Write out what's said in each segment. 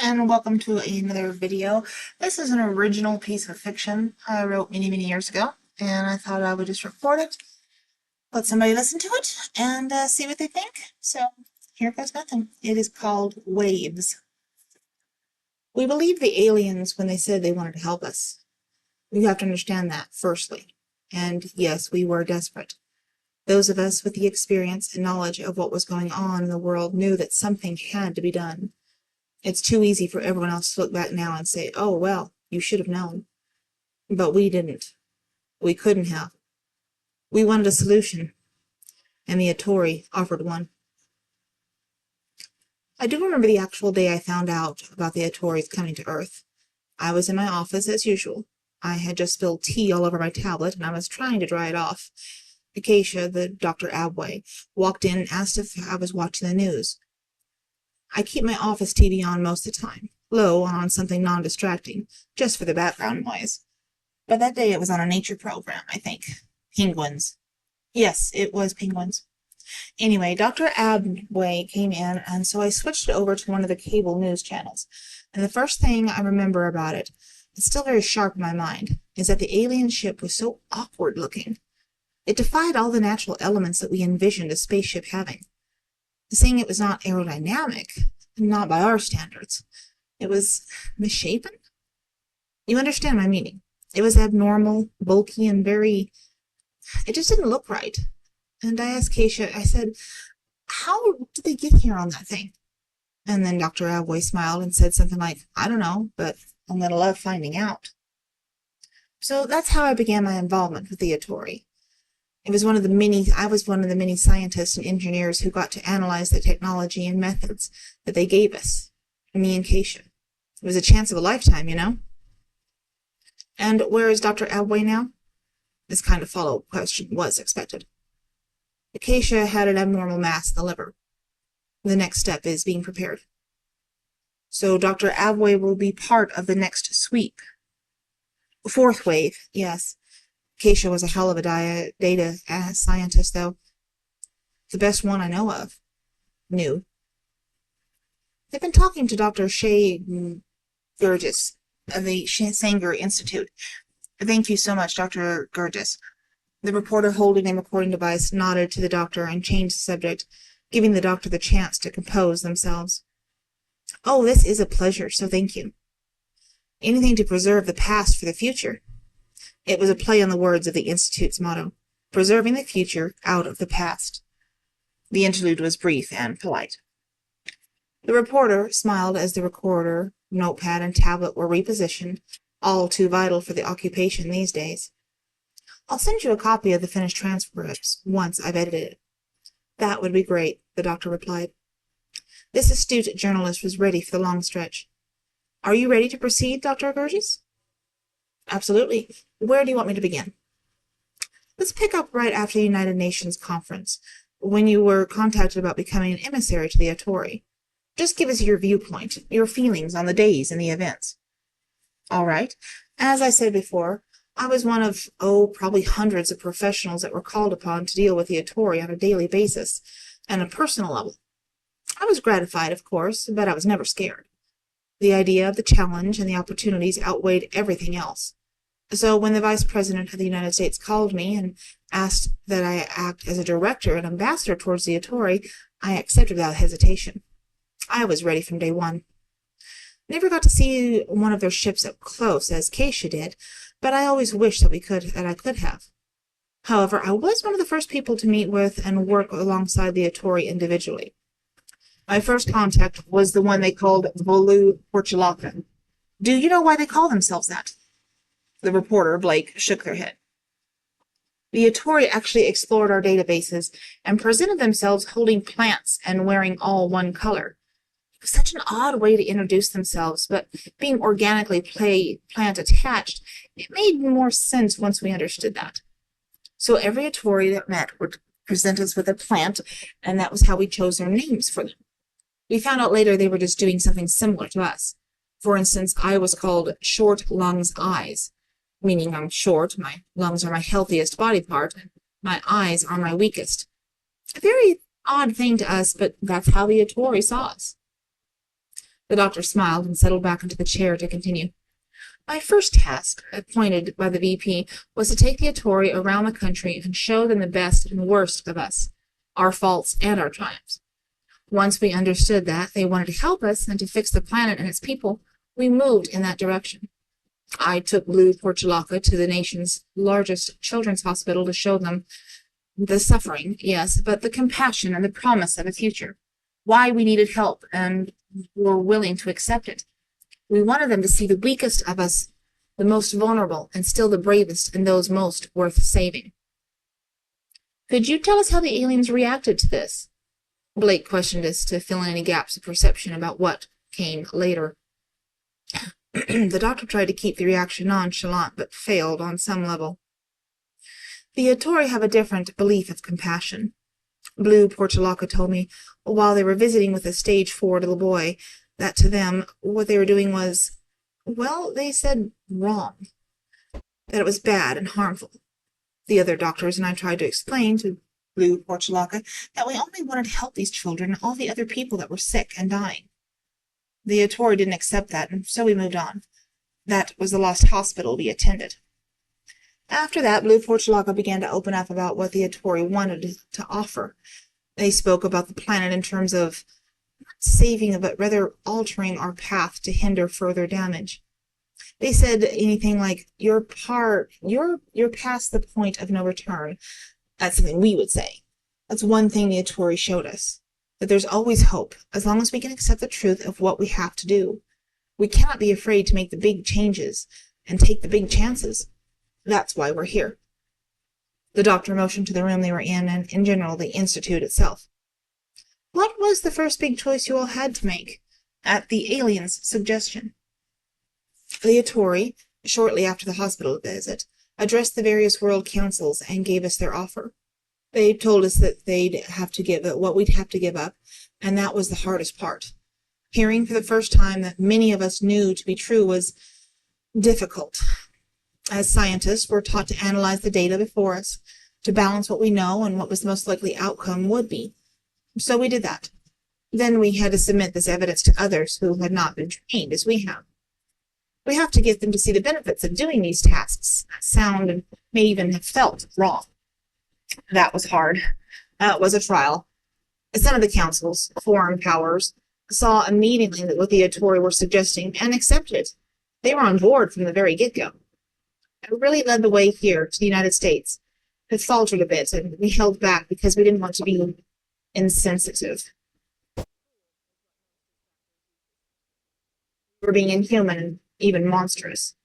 and welcome to another video. This is an original piece of fiction I wrote many years ago, and I thought I would just record it, let somebody listen to it, and see what they think. So here goes nothing. It is called Waves. We believed the aliens when they said they wanted to help us. You have to understand that, firstly. And yes, we were desperate. Those of us with the experience and knowledge of what was going on in the world knew that something had to be done. It's too easy for everyone else to look back now and say, oh, well, you should have known. But we didn't. We couldn't have. We wanted a solution, and the Atori offered one. I do remember the actual day I found out about the Atori's coming to Earth. I was in my office as usual. I had just spilled tea all over my tablet, and I was trying to dry it off. Acacia, the Dr. Abway, walked in and asked if I was watching the news. I keep my office TV on most of the time, low on something non-distracting, just for the background noise. But that day it was on a nature program, I think. Penguins. Yes, it was penguins. Anyway, Dr. Abway came in, and so I switched it over to one of the cable news channels. And the first thing I remember about it, it's still very sharp in my mind, is that the alien ship was so awkward looking. It defied all the natural elements that we envisioned a spaceship having. Saying it was not aerodynamic, not by our standards. It was misshapen? You understand my meaning. It was abnormal, bulky, and it just didn't look right. And I asked Acacia, I said, how did they get here on that thing? And then Dr. Abway smiled and said something like, I don't know, but I'm going to love finding out. So that's how I began my involvement with the Atori. I was one of the many scientists and engineers who got to analyze the technology and methods that they gave us, me and Acacia. It was a chance of a lifetime, you know? And where is Dr. Abway now? This kind of follow-up question was expected. Acacia had an abnormal mass in the liver. The next step is being prepared. So Dr. Abway will be part of the next sweep. Fourth wave, yes. Acacia was a hell of a data scientist, though. The best one I know of. New. They've been talking to Dr. Shay Gurgis of the Sanger Institute. Thank you so much, Dr. Gurgis. The reporter holding a recording device nodded to the doctor and changed the subject, giving the doctor the chance to compose themselves. Oh, this is a pleasure, so thank you. Anything to preserve the past for the future. It was a play on the words of the Institute's motto, preserving the future out of the past. The interlude was brief and polite. The reporter smiled as the recorder, notepad, and tablet were repositioned, all too vital for the occupation these days. I'll send you a copy of the finished transcripts once I've edited it. That would be great, the doctor replied. This astute journalist was ready for the long stretch. Are you ready to proceed, Dr. Gurgis? Absolutely. Where do you want me to begin? Let's pick up right after the United Nations conference, when you were contacted about becoming an emissary to the Atori. Just give us your viewpoint, your feelings on the days and the events. All right. As I said before, I was one of, probably hundreds of professionals that were called upon to deal with the Atori on a daily basis, and a personal level. I was gratified, of course, but I was never scared. The idea of the challenge and the opportunities outweighed everything else. So when the Vice President of the United States called me and asked that I act as a director and ambassador towards the Atori, I accepted without hesitation. I was ready from day one. Never got to see one of their ships up close, as Acacia did, but I always wished that I could have. However, I was one of the first people to meet with and work alongside the Atori individually. My first contact was the one they called Volu Portulaca. Do you know why they call themselves that? The reporter, Blake, shook their head. The Atori actually explored our databases and presented themselves holding plants and wearing all one color. It was such an odd way to introduce themselves, but being organically plant attached, it made more sense once we understood that. So every Atori that met would present us with a plant, and that was how we chose their names for them. We found out later they were just doing something similar to us. For instance, I was called Short Lungs Eyes, meaning I'm short, my lungs are my healthiest body part, and my eyes are my weakest. A very odd thing to us, but that's how the Atori saw us. The doctor smiled and settled back into the chair to continue. My first task, appointed by the VP, was to take the Atori around the country and show them the best and worst of us, our faults and our triumphs. Once we understood that they wanted to help us and to fix the planet and its people, we moved in that direction. I took Blue Portulaca to the nation's largest children's hospital to show them the suffering, yes, but the compassion and the promise of a future. Why we needed help and were willing to accept it. We wanted them to see the weakest of us, the most vulnerable, and still the bravest and those most worth saving. Could you tell us how the aliens reacted to this? Blake questioned us to fill in any gaps of perception about what came later. The doctor tried to keep the reaction nonchalant, but failed on some level. The Atori have a different belief of compassion. Blue Portulaca told me, while they were visiting with a stage 4 little boy, that to them, what they were doing was, well, they said wrong. That it was bad and harmful. The other doctors and I tried to explain to Blue Portulaca that we only wanted to help these children and all the other people that were sick and dying. The Atori didn't accept that, and so we moved on. That was the lost hospital we attended. After that, Blue Portulaca began to open up about what the Atori wanted to offer. They spoke about the planet in terms of not saving, but rather altering our path to hinder further damage. They said anything like, you're past the point of no return. That's something we would say. That's one thing the Atori showed us, that there's always hope, as long as we can accept the truth of what we have to do. We cannot be afraid to make the big changes and take the big chances. That's why we're here. The doctor motioned to the room they were in, and in general, the Institute itself. What was the first big choice you all had to make, at the aliens' suggestion? The Atori, shortly after the hospital visit, addressed the various world councils and gave us their offer. They told us that they'd have to give what we'd have to give up, and that was the hardest part. Hearing for the first time that many of us knew to be true was difficult. As scientists, we're taught to analyze the data before us, to balance what we know and what was the most likely outcome would be. So we did that. Then we had to submit this evidence to others who had not been trained as we have. We have to get them to see the benefits of doing these tasks that sound and may even have felt wrong. That was hard. It was a trial. Some of the councils, foreign powers, saw immediately that what the Atori were suggesting and accepted it. They were on board from the very get-go. It really led the way here to the United States. It faltered a bit, and we held back because we didn't want to be insensitive. We were being inhuman and even monstrous.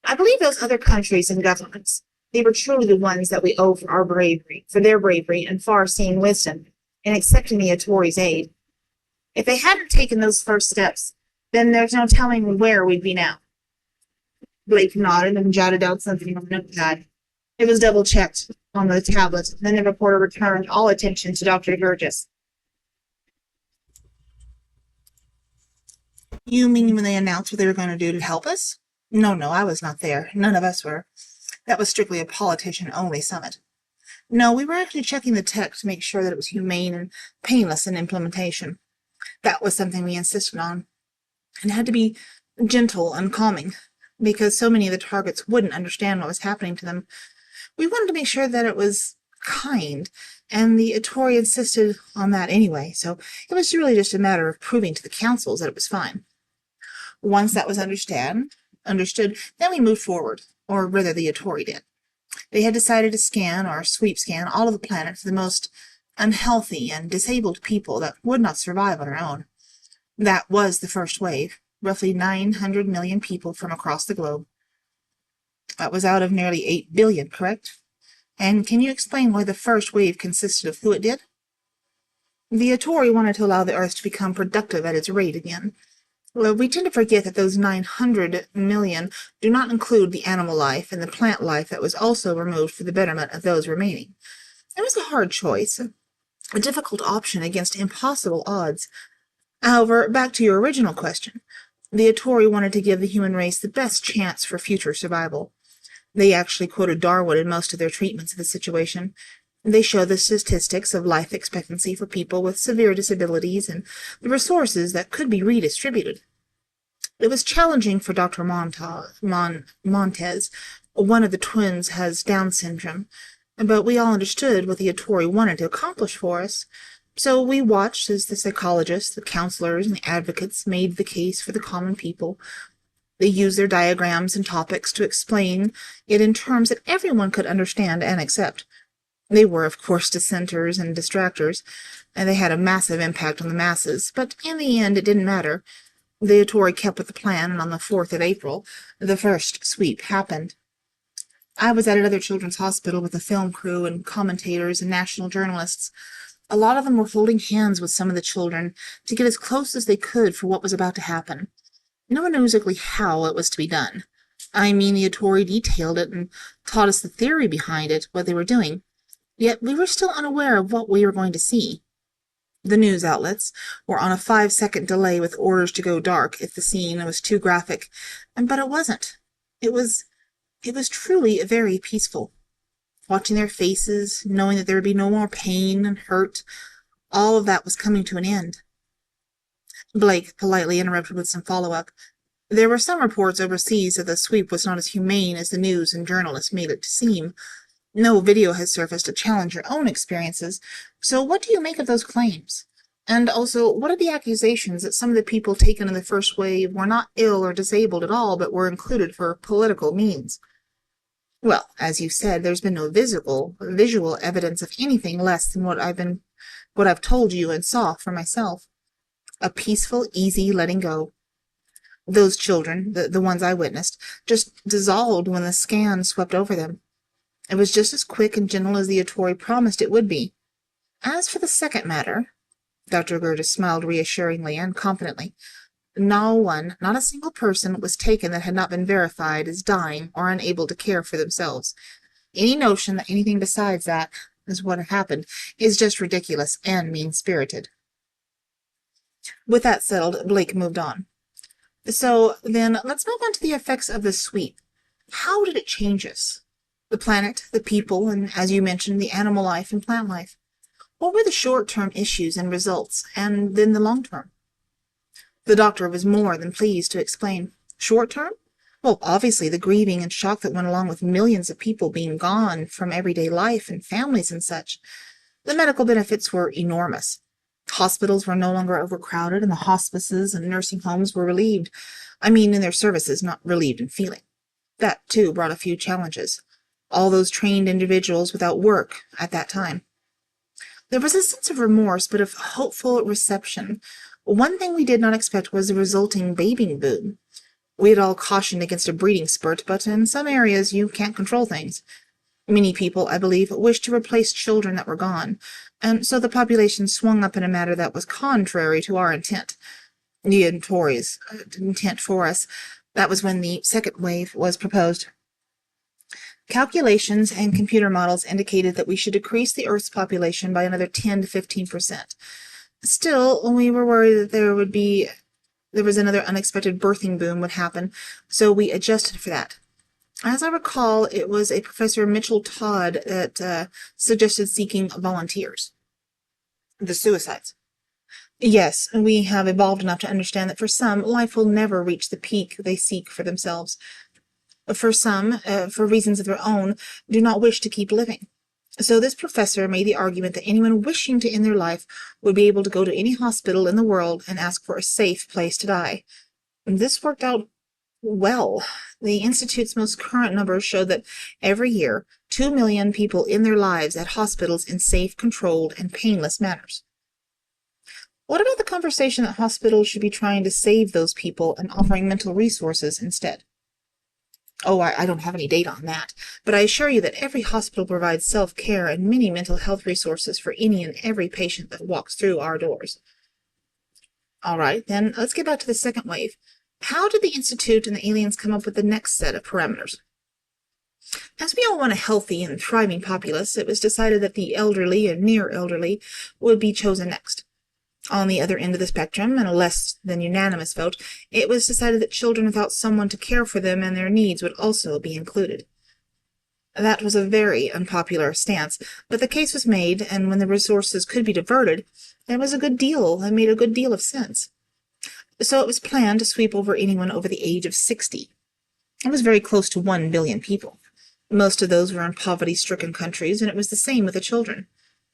I believe those other countries and governments, they were truly the ones that we owe for their bravery and far-seeing wisdom in accepting the Atori's aid. If they hadn't taken those first steps, then there's no telling where we'd be now. Blake nodded and jotted out something on a notepad. It was double-checked on the tablet. Then the reporter returned all attention to Dr. Gurgis. You mean when they announced what they were going to do to help us? No, I was not there. None of us were. That was strictly a politician-only summit. No, we were actually checking the text to make sure that it was humane and painless in implementation. That was something we insisted on. It had to be gentle and calming, because so many of the targets wouldn't understand what was happening to them. We wanted to make sure that it was kind, and the Atori insisted on that anyway, so it was really just a matter of proving to the councils that it was fine. Once that was understood, then we moved forward, or rather the Atori did. They had decided to scan, or sweep scan, all of the planet for the most unhealthy and disabled people that would not survive on their own. That was the first wave, roughly 900 million people from across the globe. That was out of nearly 8 billion, correct? And can you explain why the first wave consisted of who it did? The Atori wanted to allow the Earth to become productive at its rate again. Well, we tend to forget that those 900 million do not include the animal life and the plant life that was also removed for the betterment of those remaining. It was a hard choice, a difficult option against impossible odds. However, back to your original question. The Atori wanted to give the human race the best chance for future survival. They actually quoted Darwin in most of their treatments of the situation. They show the statistics of life expectancy for people with severe disabilities and the resources that could be redistributed. It was challenging for Dr. Montez. One of the twins has Down syndrome, but we all understood what the Atori wanted to accomplish for us. So we watched as the psychologists, the counselors, and the advocates made the case for the common people. They used their diagrams and topics to explain it in terms that everyone could understand and accept. They were, of course, dissenters and distractors, and they had a massive impact on the masses, but in the end it didn't matter. The Atori kept with the plan, and on the 4th of April, the first sweep happened. I was at another children's hospital with a film crew and commentators and national journalists. A lot of them were holding hands with some of the children to get as close as they could for what was about to happen. No one knew exactly how it was to be done. I mean, the Atori detailed it and taught us the theory behind it, what they were doing. Yet we were still unaware of what we were going to see. The news outlets were on a 5-second delay with orders to go dark if the scene was too graphic, but it wasn't. It was truly very peaceful. Watching their faces, knowing that there would be no more pain and hurt, all of that was coming to an end. Blake politely interrupted with some follow-up. There were some reports overseas that the sweep was not as humane as the news and journalists made it to seem. No video has surfaced to challenge your own experiences, so what do you make of those claims? And also, what are the accusations that some of the people taken in the first wave were not ill or disabled at all, but were included for political means? Well, as you said, there's been no visual evidence of anything less than what I've told you and saw for myself. A peaceful, easy letting go. Those children, the ones I witnessed, just dissolved when the scan swept over them. It was just as quick and gentle as the Atori promised it would be. As for the second matter, Dr. Gertis smiled reassuringly and confidently. No one, not a single person, was taken that had not been verified as dying or unable to care for themselves. Any notion that anything besides that is what happened is just ridiculous and mean-spirited. With that settled, Blake moved on. So, then, let's move on to the effects of the sweep. How did it change us? The planet, the people, and, as you mentioned, the animal life and plant life. What were the short-term issues and results, and then the long-term? The doctor was more than pleased to explain. Short-term? Well, obviously the grieving and shock that went along with millions of people being gone from everyday life and families and such. The medical benefits were enormous. Hospitals were no longer overcrowded, and the hospices and nursing homes were relieved. I mean, in their services, not relieved in feeling. That, too, brought a few challenges. All those trained individuals without work at that time. There was a sense of remorse, but of hopeful reception. One thing we did not expect was the resulting baby boom. We had all cautioned against a breeding spurt, but in some areas you can't control things. Many people, I believe, wished to replace children that were gone, and so the population swung up in a manner that was contrary to our intent. The Atori's intent for us. That was when the second wave was proposed. Calculations and computer models indicated that we should decrease the Earth's population by another 10 to 15%. Still, we were worried that there was another unexpected birthing boom would happen, so we adjusted for that. As I recall, it was a Professor Mitchell Todd that suggested seeking volunteers. The suicides. Yes, we have evolved enough to understand that for some, life will never reach the peak they seek for themselves. For some, for reasons of their own, do not wish to keep living. So this professor made the argument that anyone wishing to end their life would be able to go to any hospital in the world and ask for a safe place to die. This worked out well. The Institute's most current numbers show that every year, 2 million people end their lives at hospitals in safe, controlled, and painless manners. What about the conversation that hospitals should be trying to save those people and offering mental resources instead? Oh, I don't have any data on that, but I assure you that every hospital provides self-care and many mental health resources for any and every patient that walks through our doors. All right, then let's get back to the second wave. How did the Institute and the aliens come up with the next set of parameters? As we all want a healthy and thriving populace, it was decided that the elderly and near elderly would be chosen next. On the other end of the spectrum, in a less than unanimous vote, it was decided that children without someone to care for them and their needs would also be included. That was a very unpopular stance, but the case was made, and when the resources could be diverted, it was a good deal. It made a good deal of sense. So it was planned to sweep over anyone over the age of 60. It was very close to 1 billion people. Most of those were in poverty-stricken countries, and it was the same with the children.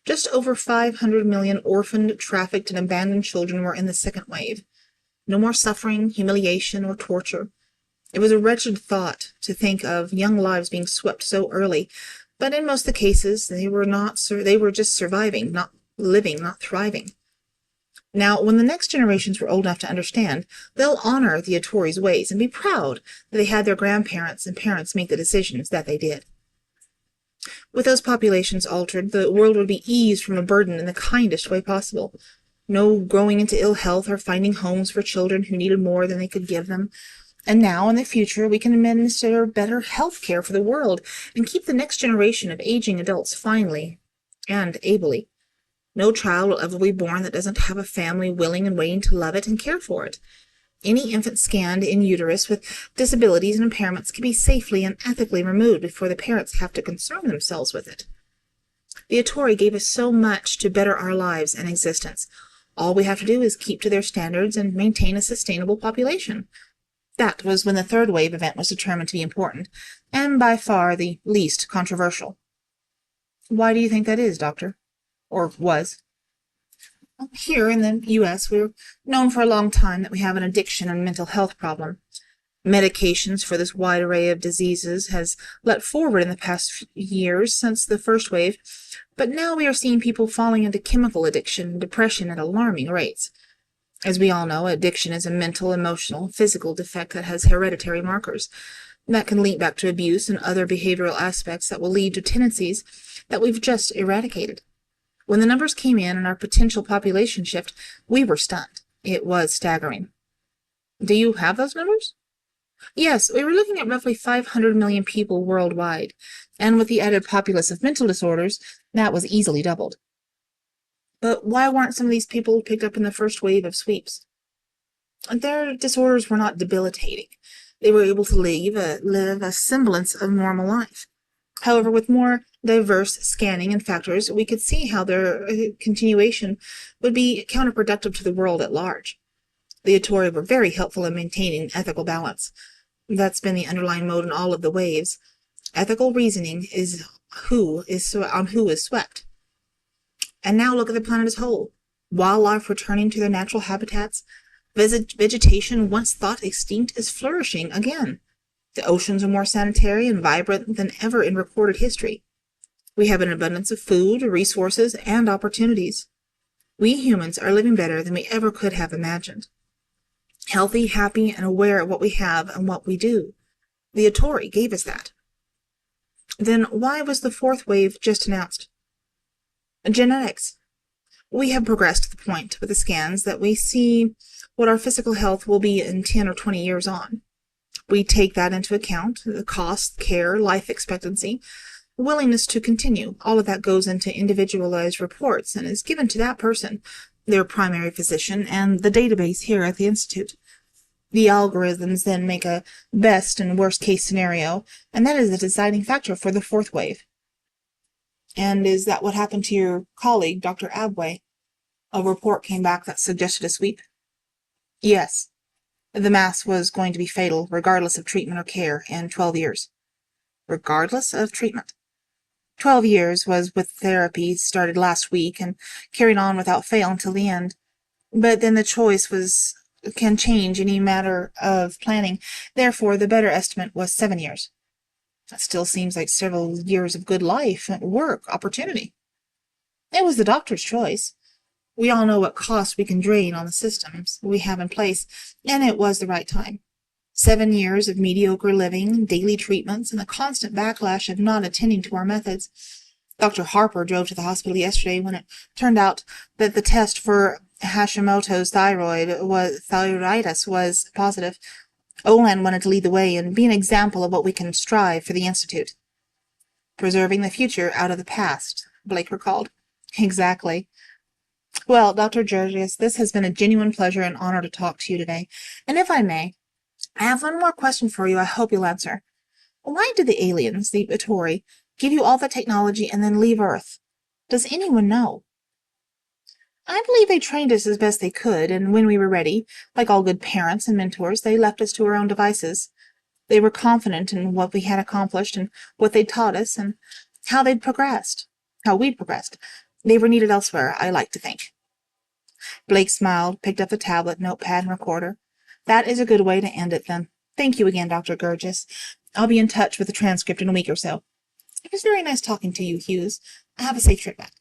Just over 500 million orphaned, trafficked, and abandoned children were in the second wave. No more suffering, humiliation, or torture. It was a wretched thought to think of young lives being swept so early, but in most of the cases they were just surviving, not living, not thriving. Now, when the next generations were old enough to understand, they'll honor the Atori's ways and be proud that they had their grandparents and parents make the decisions that they did. With those populations altered, the world would be eased from a burden in the kindest way possible. No growing into ill health or finding homes for children who needed more than they could give them. And now, in the future, we can administer better health care for the world and keep the next generation of aging adults finely and ably. No child will ever be born that doesn't have a family willing and waiting to love it and care for it. Any infant scanned in utero with disabilities and impairments can be safely and ethically removed before the parents have to concern themselves with it. The Atori gave us so much to better our lives and existence. All we have to do is keep to their standards and maintain a sustainable population. That was when the third wave event was determined to be important, and by far the least controversial. Why do you think that is, Doctor? Or was? Here in the U.S., we're known for a long time that we have an addiction and mental health problem. Medications for this wide array of diseases has leapt forward in the past years since the first wave, but now we are seeing people falling into chemical addiction and depression at alarming rates. As we all know, addiction is a mental, emotional, physical defect that has hereditary markers. That can lead back to abuse and other behavioral aspects that will lead to tendencies that we've just eradicated. When the numbers came in and our potential population shift, we were stunned. It was staggering. Do you have those numbers? Yes, we were looking at roughly 500 million people worldwide, and with the added populace of mental disorders, that was easily doubled. But why weren't some of these people picked up in the first wave of sweeps? Their disorders were not debilitating. They were able to live a semblance of normal life. However, with more diverse scanning and factors, we could see how their continuation would be counterproductive to the world at large. The Atori were very helpful in maintaining ethical balance. That's been the underlying mode in all of the waves. Ethical reasoning is on who is swept. And now look at the planet as a whole. Wildlife returning to their natural habitats. Vegetation once thought extinct is flourishing again. The oceans are more sanitary and vibrant than ever in recorded history. We have an abundance of food, resources, and opportunities. We humans are living better than we ever could have imagined. Healthy, happy, and aware of what we have and what we do. The Atori gave us that. Then why was the fourth wave just announced? Genetics. We have progressed to the point with the scans that we see what our physical health will be in 10 or 20 years on. We take that into account, the cost, care, life expectancy, willingness to continue. All of that goes into individualized reports and is given to that person, their primary physician, and the database here at the Institute. The algorithms then make a best and worst case scenario, and that is the deciding factor for the fourth wave. And is that what happened to your colleague, Dr. Abway? A report came back that suggested a sweep? Yes. The mass was going to be fatal, regardless of treatment or care, in 12 years. Regardless of treatment. 12 years was with therapy started last week and carried on without fail until the end. But then the choice can change any matter of planning. Therefore, the better estimate was 7 years. That still seems like several years of good life, work, opportunity. It was the doctor's choice. We all know what costs we can drain on the systems we have in place, and it was the right time. 7 years of mediocre living, daily treatments, and the constant backlash of not attending to our methods. Dr. Harper drove to the hospital yesterday when it turned out that the test for Hashimoto's thyroiditis was positive. Olan wanted to lead the way and be an example of what we can strive for the Institute. Preserving the future out of the past, Blake recalled. Exactly. Well, Dr. Georgius, this has been a genuine pleasure and honor to talk to you today. And if I may, I have one more question for you I hope you'll answer. Why did the aliens, the Atori, give you all the technology and then leave Earth? Does anyone know? I believe they trained us as best they could, and when we were ready, like all good parents and mentors, they left us to our own devices. They were confident in what we had accomplished and what they'd taught us and how they'd progressed, how we'd progressed. They were needed elsewhere, I like to think. Blake smiled, picked up the tablet, notepad, and recorder. That is a good way to end it, then. Thank you again, Dr. Gurgis. I'll be in touch with the transcript in a week or so. It was very nice talking to you, Hughes. Have a safe trip back.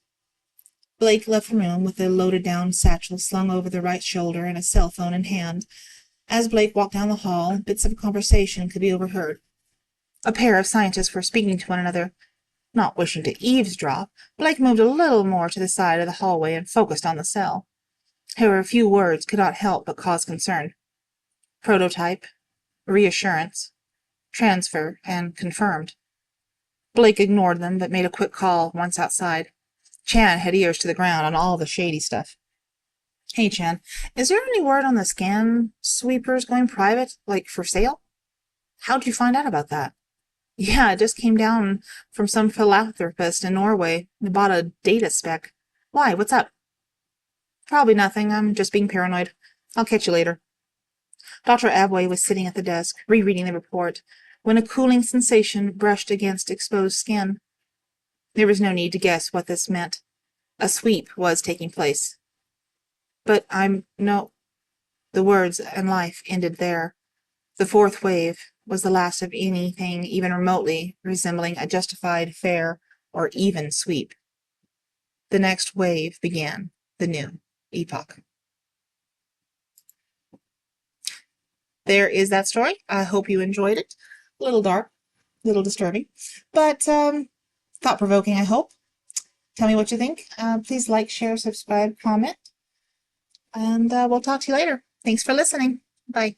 Blake left the room with a loaded-down satchel slung over the right shoulder and a cell phone in hand. As Blake walked down the hall, bits of a conversation could be overheard. A pair of scientists were speaking to one another. Not wishing to eavesdrop, Blake moved a little more to the side of the hallway and focused on the cell. However, a few words could not help but cause concern. Prototype, reassurance, transfer, and confirmed. Blake ignored them, but made a quick call once outside. Chan had ears to the ground on all the shady stuff. Hey, Chan, is there any word on the scan sweepers going private, like for sale? How'd you find out about that? Yeah, it just came down from some philanthropist in Norway. They bought a data spec. Why? What's up? Probably nothing. I'm just being paranoid. I'll catch you later. Dr. Abway was sitting at the desk, rereading the report, when a cooling sensation brushed against exposed skin. There was no need to guess what this meant. A sweep was taking place. But no. The words and life ended there. The fourth wave was the last of anything even remotely resembling a justified, fair, or even sweep. The next wave began, the new epoch. There is that story. I hope you enjoyed it. A little dark, a little disturbing, but thought-provoking, I hope. Tell me what you think. Please like, share, subscribe, comment, and we'll talk to you later. Thanks for listening. Bye.